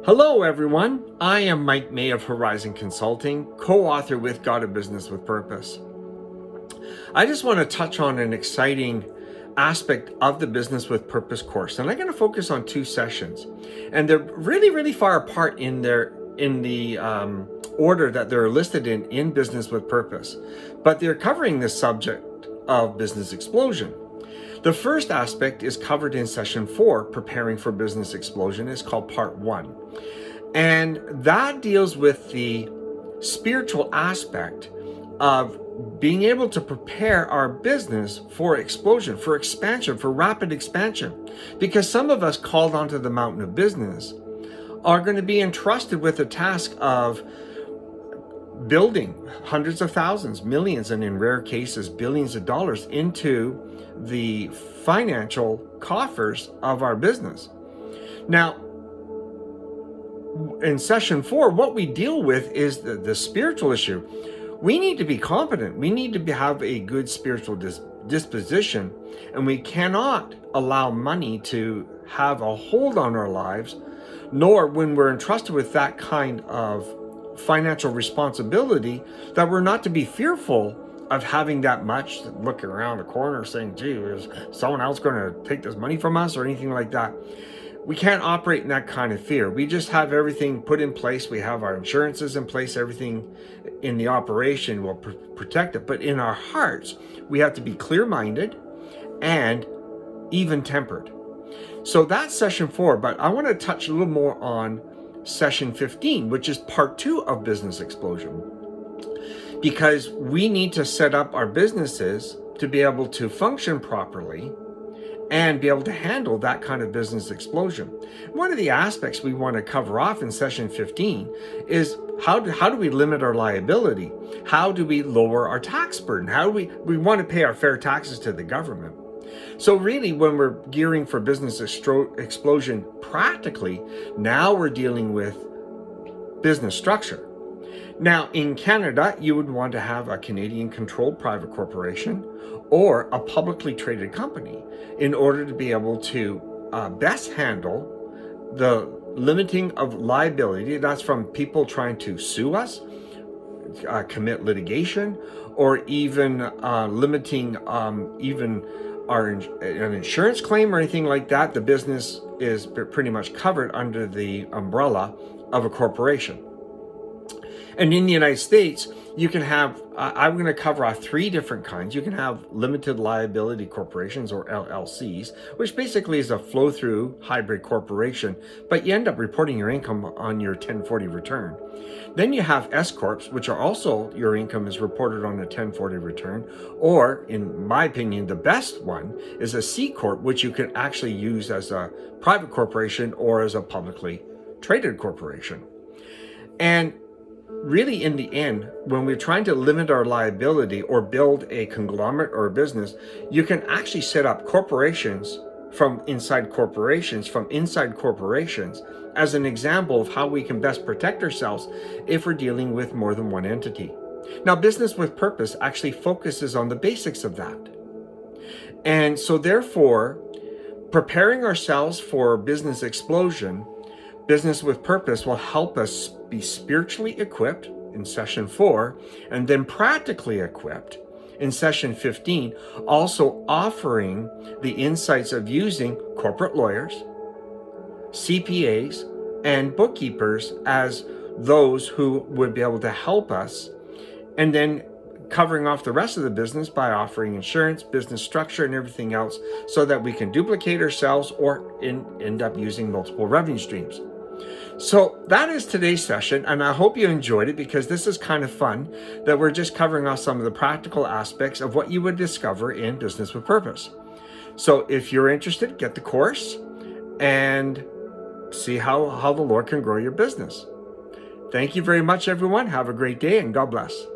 Hello, everyone. I am Mike May of Horizon Consulting, co-author with God of Business with Purpose. I just want to touch on an exciting aspect of the Business with Purpose course, and I'm going to focus on two sessions, and they're really far apart in the order that they're listed in Business with Purpose, but they're covering the subject of business explosion. The first aspect is covered in session 4, Preparing for Business Explosion. It's called Part 1. And that deals with the spiritual aspect of being able to prepare our business for explosion, for expansion, for rapid expansion. Because some of us called onto the mountain of business are going to be entrusted with the task of building hundreds of thousands, millions, and in rare cases, billions of dollars into the financial coffers of our business. Now, in session 4, what we deal with is the spiritual issue. We need to be competent. We need to have a good spiritual disposition, and we cannot allow money to have a hold on our lives, nor when we're entrusted with that kind of financial responsibility, that we're not to be fearful of having that much, looking around the corner saying, gee, is someone else going to take this money from us or anything like that. We can't operate in that kind of fear. We just have everything put in place. We have our insurances in place. Everything in the operation will protect it. But in our hearts, we have to be clear-minded and even-tempered. So that's session 4, but I want to touch a little more on session 15, which is part 2 of Business Explosion. Because we need to set up our businesses to be able to function properly and be able to handle that kind of business explosion. One of the aspects we want to cover off in session 15 is how do we limit our liability? How do we lower our tax burden? How do we want to pay our fair taxes to the government? So really, when we're gearing for business explosion practically, now we're dealing with business structure. Now, in Canada, you would want to have a Canadian-controlled private corporation or a publicly traded company in order to be able to best handle the limiting of liability. That's from people trying to sue us, commit litigation, or even limiting even an insurance claim or anything like that. The business is pretty much covered under the umbrella of a corporation. And in the United States, you can have, I'm going to cover off 3 different kinds. You can have limited liability corporations, or LLCs, which basically is a flow-through hybrid corporation, but you end up reporting your income on your 1040 return. Then you have S-Corps, which are also, your income is reported on a 1040 return, or in my opinion, the best one is a C-Corp, which you can actually use as a private corporation or as a publicly traded corporation. And really, in the end, when we're trying to limit our liability or build a conglomerate or a business, you can actually set up corporations from inside corporations, as an example of how we can best protect ourselves if we're dealing with more than one entity. Now, Business with Purpose actually focuses on the basics of that. And so therefore, preparing ourselves for business explosion, Business with Purpose will help us be spiritually equipped in session 4, and then practically equipped in session 15, also offering the insights of using corporate lawyers, CPAs, and bookkeepers as those who would be able to help us, and then covering off the rest of the business by offering insurance, business structure, and everything else so that we can duplicate ourselves or end up using multiple revenue streams. So that is today's session, and I hope you enjoyed it, because this is kind of fun that we're just covering off some of the practical aspects of what you would discover in Business with Purpose. So if you're interested, get the course and see how the Lord can grow your business. Thank you very much, everyone. Have a great day, and God bless.